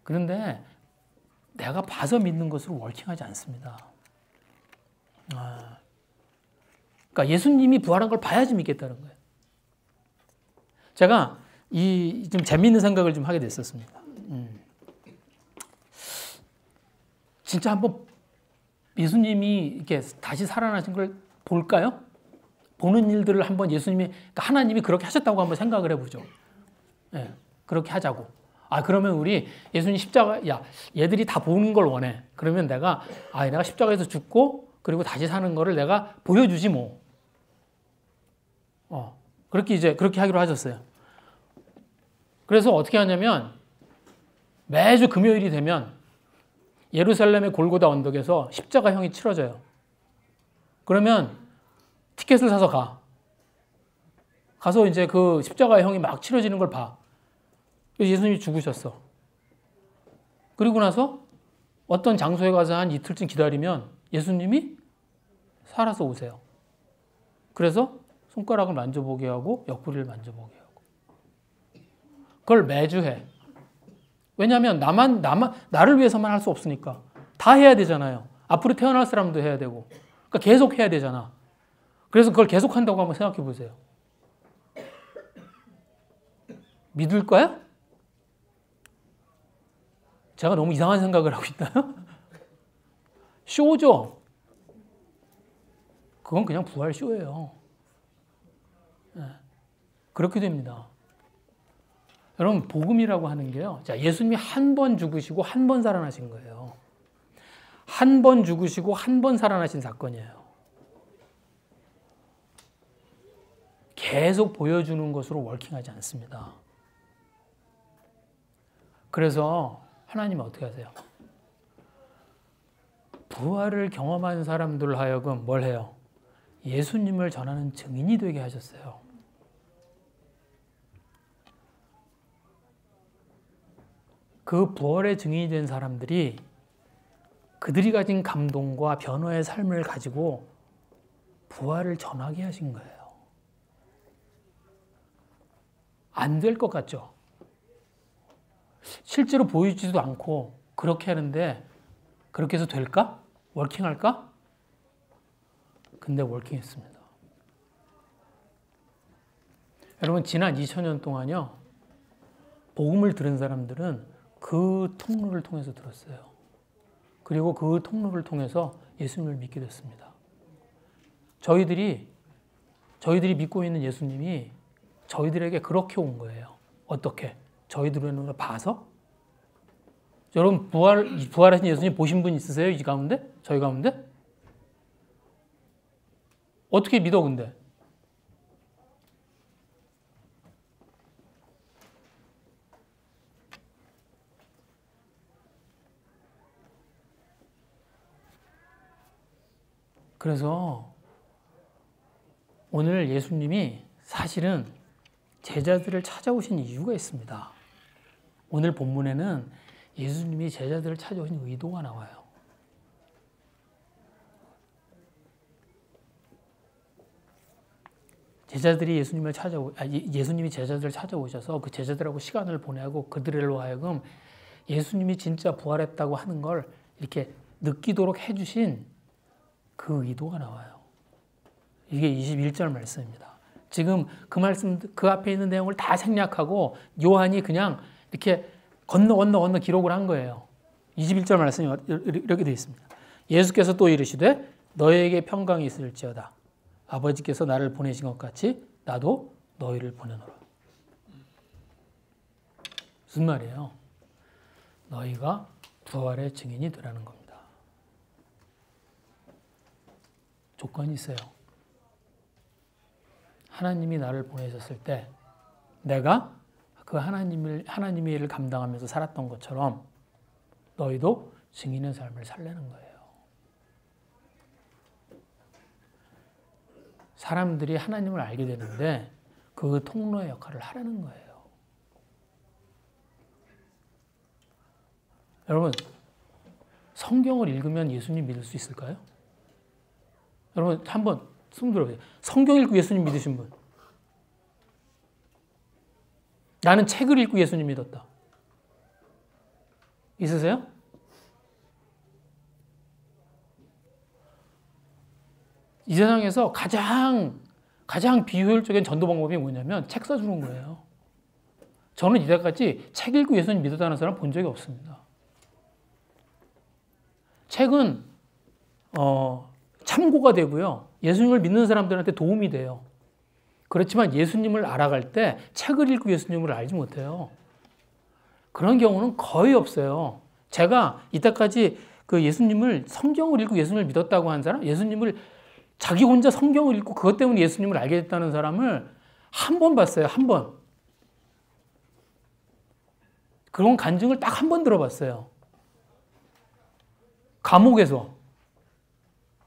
그런데 내가 봐서 믿는 것으로 워킹하지 않습니다. 그러니까 예수님이 부활한 걸 봐야지 믿겠다는 거예요. 제가 좀 재미있는 생각을 좀 하게 됐었습니다. 진짜 한번 예수님이 이렇게 다시 살아나신 걸 볼까요? 보는 일들을 한번 그러니까 하나님이 그렇게 하셨다고 한번 생각을 해보죠. 네, 그렇게 하자고. 그러면 우리 예수님 십자가, 얘들이 다 보는 걸 원해. 그러면 내가 십자가에서 죽고 그리고 다시 사는 거를 내가 보여주지 뭐. 그렇게 하기로 하셨어요. 그래서 어떻게 하냐면 매주 금요일이 되면 예루살렘의 골고다 언덕에서 십자가형이 치러져요. 그러면 티켓을 사서 가서 이제 그 십자가형이 막 치러지는 걸 봐. 예수님이 죽으셨어. 그리고 나서 어떤 장소에 가서 한 이틀쯤 기다리면 예수님이 살아서 오세요. 그래서 손가락을 만져보게 하고 옆구리를 만져보게 하고. 그걸 매주 해. 왜냐하면 나를 위해서만 할 수 없으니까. 다 해야 되잖아요. 앞으로 태어날 사람도 해야 되고. 그러니까 계속 해야 되잖아. 그래서 그걸 계속 한다고 한번 생각해 보세요. 믿을까요? 제가 너무 이상한 생각을 하고 있나요? 쇼죠. 그건 그냥 부활 쇼예요. 네. 그렇게 됩니다. 여러분, 복음이라고 하는 게요. 자, 예수님이 한 번 죽으시고 한 번 살아나신 거예요. 한 번 죽으시고 한 번 살아나신 사건이에요. 계속 보여주는 것으로 워킹하지 않습니다. 그래서 하나님은 어떻게 하세요? 부활을 경험한 사람들 하여금 뭘 해요? 예수님을 전하는 증인이 되게 하셨어요. 그 부활의 증인이 된 사람들이 그들이 가진 감동과 변화의 삶을 가지고 부활을 전하게 하신 거예요. 안 될 것 같죠? 실제로 보이지도 않고 그렇게 하는데 그렇게 해서 될까? 워킹할까? 근데 워킹했습니다. 여러분, 지난 2000년 동안요, 복음을 들은 사람들은 그 통로를 통해서 들었어요. 그리고 그 통로를 통해서 예수님을 믿게 됐습니다. 저희들이 믿고 있는 예수님이 저희들에게 그렇게 온 거예요. 어떻게? 저희들의 눈으로 봐서? 여러분, 부활하신 예수님 보신 분 있으세요? 이 가운데? 저희 가운데? 어떻게 믿어, 근데? 그래서 오늘 예수님이 사실은 제자들을 찾아오신 이유가 있습니다. 오늘 본문에는 예수님이 제자들을 찾아오신 의도가 나와요. 예수님이 제자들을 찾아오셔서 그 제자들하고 시간을 보내고 그들로 하여금 예수님이 진짜 부활했다고 하는 걸 이렇게 느끼도록 해주신 그 의도가 나와요. 이게 21절 말씀입니다. 지금 그 말씀, 그 앞에 있는 내용을 다 생략하고 요한이 그냥 이렇게 건너 기록을 한 거예요. 21절 말씀이 이렇게 되어 있습니다. 예수께서 또 이르시되 너희에게 평강이 있을지어다. 아버지께서 나를 보내신 것 같이 나도 너희를 보내노라. 무슨 말이에요? 너희가 부활의 증인이 되라는 겁니다. 조건이 있어요. 하나님이 나를 보내셨을 때 내가 그 하나님의 일을 감당하면서 살았던 것처럼 너희도 증인의 삶을 살라는 거예요. 사람들이 하나님을 알게 되는데 그 통로의 역할을 하라는 거예요. 여러분, 성경을 읽으면 예수님 믿을 수 있을까요? 여러분, 한번 숨 들어보세요. 성경 읽고 예수님 믿으신 분. 나는 책을 읽고 예수님 믿었다. 있으세요? 이 세상에서 가장 비효율적인 전도 방법이 뭐냐면 책 써주는 거예요. 저는 이때까지 책 읽고 예수님 믿었다는 사람 본 적이 없습니다. 책은 참고가 되고요. 예수님을 믿는 사람들한테 도움이 돼요. 그렇지만 예수님을 알아갈 때 책을 읽고 예수님을 알지 못해요. 그런 경우는 거의 없어요. 제가 이때까지 그 예수님을 성경을 읽고 예수님을 믿었다고 한 사람, 예수님을 자기 혼자 성경을 읽고 그것 때문에 예수님을 알게 됐다는 사람을 한 번 봤어요. 한 번. 그런 간증을 딱 한 번 들어봤어요. 감옥에서.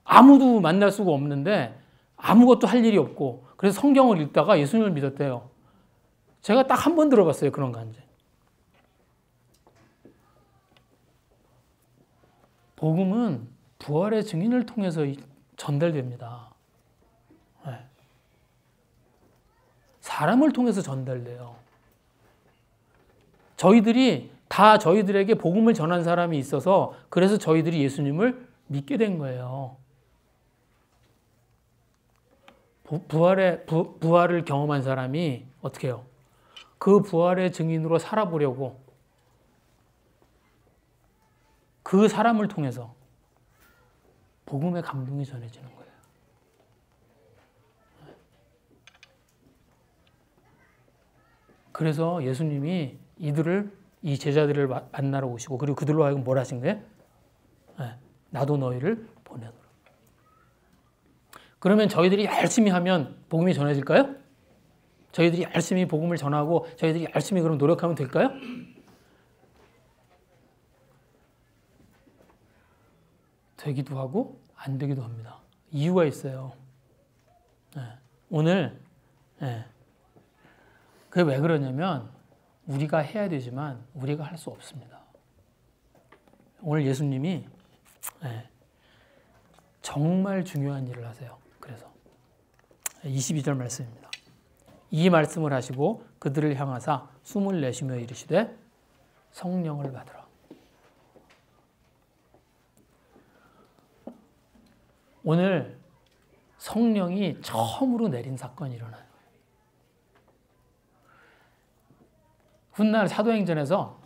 아무도 만날 수가 없는데 아무것도 할 일이 없고 그래서 성경을 읽다가 예수님을 믿었대요. 제가 딱 한 번 들어봤어요. 그런 간증. 복음은 부활의 증인을 통해서 전달됩니다. 네. 사람을 통해서 전달돼요. 저희들이 다 저희들에게 복음을 전한 사람이 있어서 그래서 저희들이 예수님을 믿게 된 거예요. 부활을 경험한 사람이 어떻게 해요? 그 부활의 증인으로 살아보려고 그 사람을 통해서 복음의 감동이 전해지는 거예요. 그래서 예수님이 이 제자들을 만나러 오시고 그리고 그들로 하여금 뭘 하신 거예요? 나도 너희를 보내노라. 그러면 저희들이 열심히 하면 복음이 전해질까요? 저희들이 열심히 복음을 전하고 저희들이 열심히 그럼 노력하면 될까요? 되기도 하고 안 되기도 합니다. 이유가 있어요. 오늘 그게 왜 그러냐면 우리가 해야 되지만 우리가 할 수 없습니다. 오늘 예수님이 정말 중요한 일을 하세요. 그래서 22절 말씀입니다. 이 말씀을 하시고 그들을 향하사 숨을 내쉬며 이르시되 성령을 받으라. 오늘 성령이 처음으로 내린 사건이 일어나요. 훗날 사도행전에서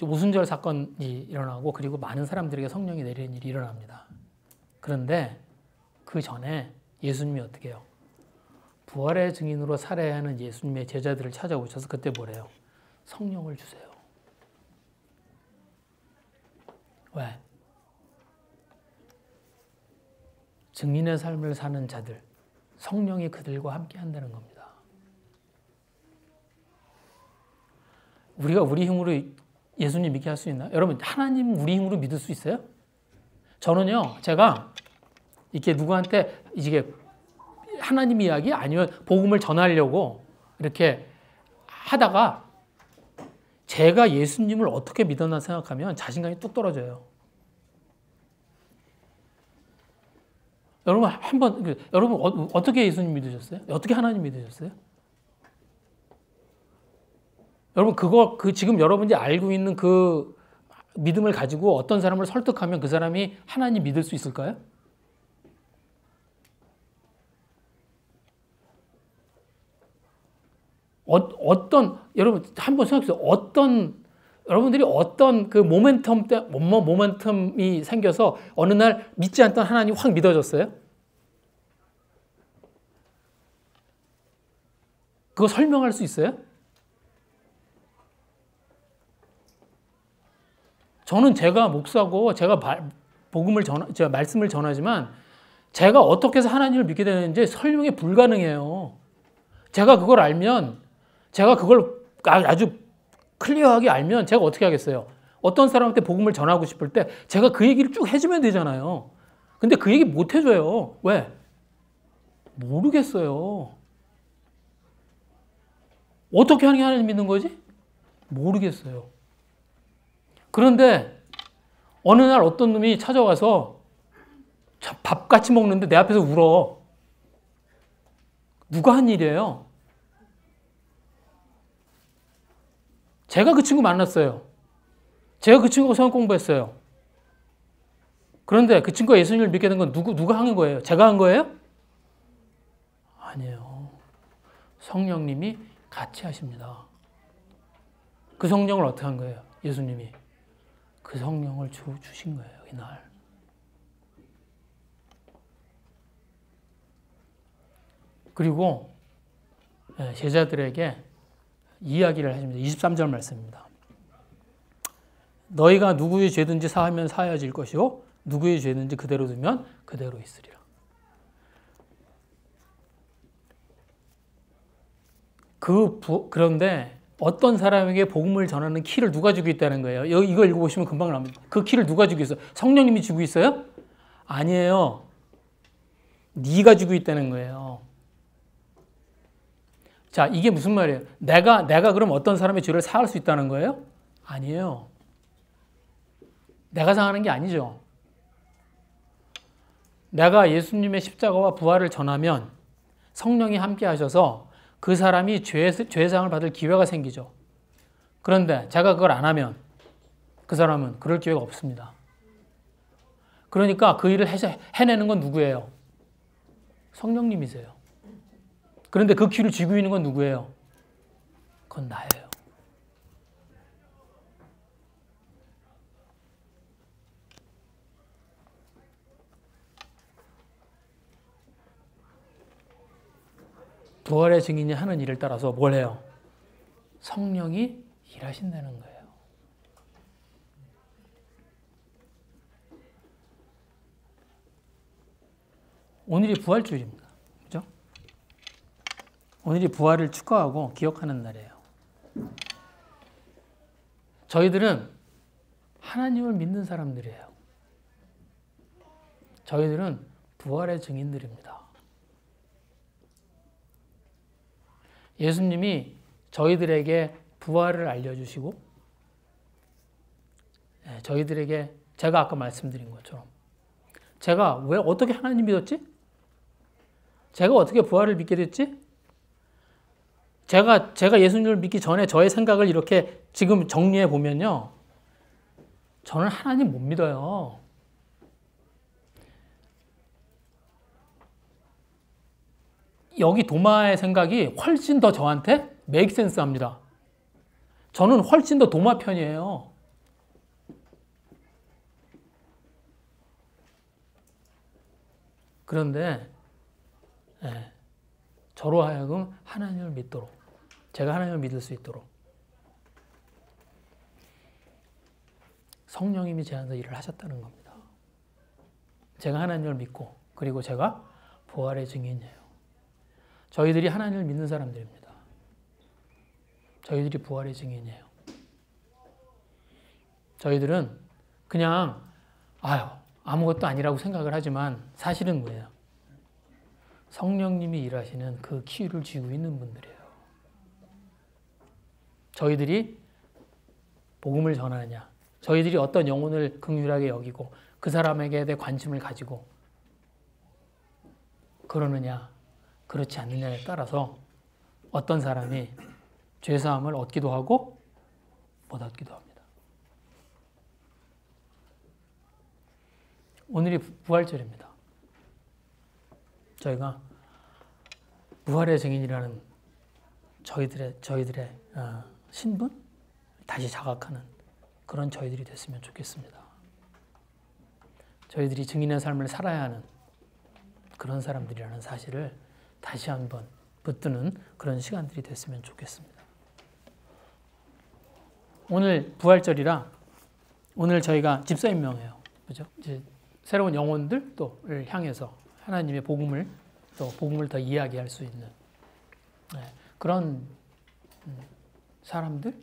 오순절 사건이 일어나고 그리고 많은 사람들에게 성령이 내리는 일이 일어납니다. 그런데 그 전에 예수님이 어떻게 해요? 부활의 증인으로 살아야 하는 예수님의 제자들을 찾아오셔서 그때 뭐래요? 성령을 주세요. 왜? 증인의 삶을 사는 자들, 성령이 그들과 함께 한다는 겁니다. 우리가 우리 힘으로 예수님 믿게 할 수 있나요? 여러분, 하나님 우리 힘으로 믿을 수 있어요? 저는요, 제가 이렇게 누구한테 이게 하나님 이야기 아니면 복음을 전하려고 이렇게 하다가 제가 예수님을 어떻게 믿었나 생각하면 자신감이 뚝 떨어져요. 여러분 여러분 어떻게 예수님 믿으셨어요? 어떻게 하나님 믿으셨어요? 여러분 지금 여러분이 알고 있는 그 믿음을 가지고 어떤 사람을 설득하면 그 사람이 하나님 믿을 수 있을까요? 여러분 한번 생각해보세요. 여러분들이 어떤 그 모멘텀이 생겨서 어느 날 믿지 않던 하나님 확 믿어졌어요? 그거 설명할 수 있어요? 저는 제가 목사고 제가 제가 말씀을 전하지만 제가 어떻게 해서 하나님을 믿게 되는지 설명이 불가능해요. 제가 그걸 알면, 제가 그걸 아주 클리어하게 알면 제가 어떻게 하겠어요? 어떤 사람한테 복음을 전하고 싶을 때 제가 그 얘기를 쭉 해주면 되잖아요. 근데 그 얘기 못 해줘요. 왜? 모르겠어요. 어떻게 하는 게 하나님 믿는 거지? 모르겠어요. 그런데 어느 날 어떤 놈이 찾아와서 밥 같이 먹는데 내 앞에서 울어. 누가 한 일이에요? 제가 그 친구 만났어요. 제가 그 친구가 성경 공부했어요. 그런데 그 친구가 예수님을 믿게 된 건 누가 한 거예요? 제가 한 거예요? 아니에요. 성령님이 같이 하십니다. 그 성령을 어떻게 한 거예요? 예수님이. 그 성령을 주신 거예요, 이날. 그리고 제자들에게 이야기를 하십니다. 23절 말씀입니다. 너희가 누구의 죄든지 사하면 사하여질 것이요 누구의 죄든지 그대로 두면 그대로 있으리라. 그런데 어떤 사람에게 복음을 전하는 키를 누가 주고 있다는 거예요? 이거 읽어보시면 금방 나옵니다. 그 키를 누가 주고 있어요? 성령님이 주고 있어요? 아니에요. 네가 주고 있다는 거예요. 자, 이게 무슨 말이에요? 내가 그럼 어떤 사람의 죄를 사할 수 있다는 거예요? 아니에요. 내가 사하는 게 아니죠. 내가 예수님의 십자가와 부활을 전하면 성령이 함께 하셔서 그 사람이 죄사함을 받을 기회가 생기죠. 그런데 제가 그걸 안 하면 그 사람은 그럴 기회가 없습니다. 그러니까 그 일을 해내는 건 누구예요? 성령님이세요. 그런데 그 키를 쥐고 있는 건 누구예요? 그건 나예요. 부활의 증인이 하는 일을 따라서 뭘 해요? 성령이 일하신다는 거예요. 오늘이 부활주일입니다. 그죠? 오늘이 부활을 축하하고 기억하는 날이에요. 저희들은 하나님을 믿는 사람들이에요. 저희들은 부활의 증인들입니다. 예수님이 저희들에게 부활을 알려주시고 저희들에게 제가 아까 말씀드린 것처럼 제가 왜 어떻게 하나님 믿었지? 제가 어떻게 부활을 믿게 됐지? 제가 예수님을 믿기 전에 저의 생각을 이렇게 지금 정리해 보면요. 저는 하나님 못 믿어요. 여기 도마의 생각이 훨씬 더 저한테 make sense 합니다. 저는 훨씬 더 도마 편이에요. 그런데 저로 하여금 하나님을 믿도록, 제가 하나님을 믿을 수 있도록 성령님이 제 안에서 일을 하셨다는 겁니다. 제가 하나님을 믿고 그리고 제가 부활의 증인이에요. 저희들이 하나님을 믿는 사람들입니다. 저희들이 부활의 증인이에요. 저희들은 그냥 아무것도 아니라고 생각을 하지만 사실은 뭐예요? 성령님이 일하시는 그 키를 쥐고 있는 분들이에요. 저희들이 복음을 전하느냐, 저희들이 어떤 영혼을 긍휼하게 여기고 그 사람에게 대해 관심을 가지고 그러느냐, 그렇지 않느냐에 따라서 어떤 사람이 죄사함을 얻기도 하고 못 얻기도 합니다. 오늘이 부활절입니다. 저희가 부활의 증인이라는 저희들의 신분 다시 자각하는 그런 저희들이 됐으면 좋겠습니다. 저희들이 증인의 삶을 살아야 하는 그런 사람들이라는 사실을 다시 한번 붙드는 그런 시간들이 됐으면 좋겠습니다. 오늘 부활절이라 오늘 저희가 집사임명이에요. 그죠? 이제 새로운 영혼들을 향해서 하나님의 복음을 더 이야기할 수 있는 그런 사람들이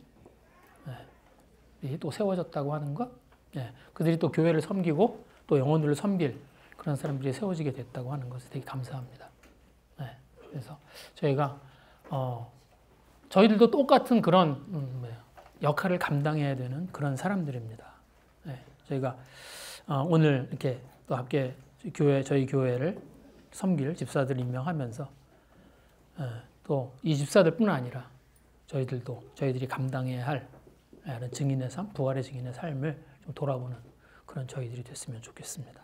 또 세워졌다고 하는 것, 그들이 또 교회를 섬기고 또 영혼들을 섬길 그런 사람들이 세워지게 됐다고 하는 것에 되게 감사합니다. 그래서 저희가 저희들도 똑같은 그런 역할을 감당해야 되는 그런 사람들입니다. 저희가 오늘 이렇게 또 함께 저희 교회를 섬길 집사들 임명하면서 또 이 집사들뿐 아니라 저희들이 감당해야 할 증인의 삶, 부활의 증인의 삶을 좀 돌아보는 그런 저희들이 됐으면 좋겠습니다.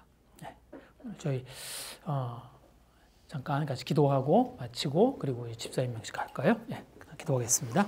저희 잠깐 같이 기도하고 마치고 그리고 집사 임명식 할까요? 기도하겠습니다.